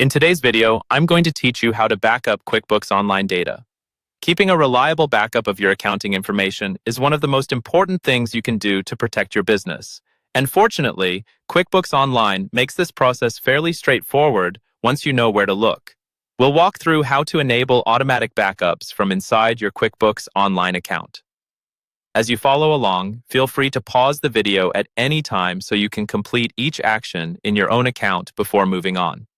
In today's video, I'm going to teach you how to back up QuickBooks Online data. Keeping a reliable backup of your accounting information is one of the most important things you can do to protect your business. And fortunately, QuickBooks Online makes this process fairly straightforward once you know where to look. We'll walk through how to enable automatic backups from inside your QuickBooks Online account. As you follow along, feel free to pause the video at any time so you can complete each action in your own account before moving on.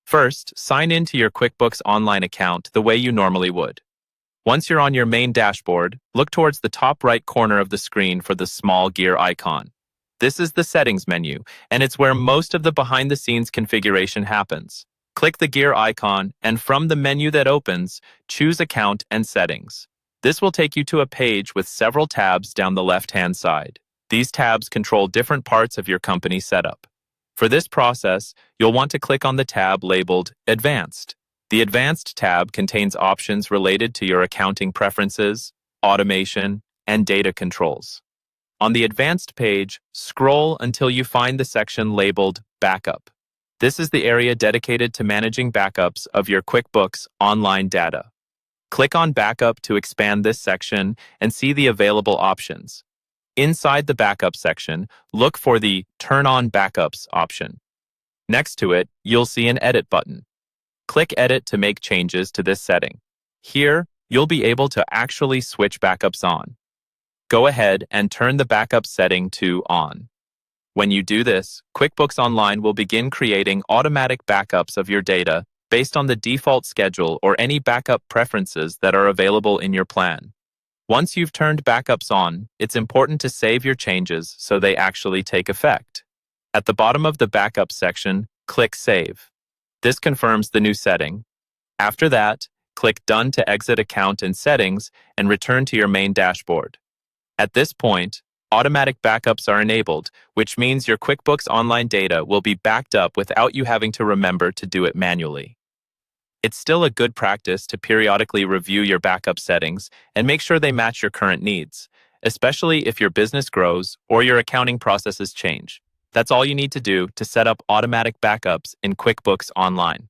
First, sign into your QuickBooks Online account the way you normally would. Once you're on your main dashboard, look towards the top right corner of the screen for the small gear icon. This is the Settings menu, and it's where most of the behind-the-scenes configuration happens. Click the gear icon, and from the menu that opens, choose Account and Settings. This will take you to a page with several tabs down the left-hand side. These tabs control different parts of your company setup. For this process, you'll want to click on the tab labeled Advanced. The Advanced tab contains options related to your accounting preferences, automation, and data controls. On the Advanced page, scroll until you find the section labeled Backup. This is the area dedicated to managing backups of your QuickBooks Online data. Click on Backup to expand this section and see the available options. Inside the Backup section, look for the Turn on Backups option. Next to it, you'll see an Edit button. Click Edit to make changes to this setting. Here, you'll be able to actually switch backups on. Go ahead and turn the backup setting to On. When you do this, QuickBooks Online will begin creating automatic backups of your data based on the default schedule or any backup preferences that are available in your plan. Once you've turned backups on, it's important to save your changes so they actually take effect. At the bottom of the Backup section, click Save. This confirms the new setting. After that, click Done to exit Account and Settings and return to your main dashboard. At this point, automatic backups are enabled, which means your QuickBooks Online data will be backed up without you having to remember to do it manually. It's still a good practice to periodically review your backup settings and make sure they match your current needs, especially if your business grows or your accounting processes change. That's all you need to do to set up automatic backups in QuickBooks Online.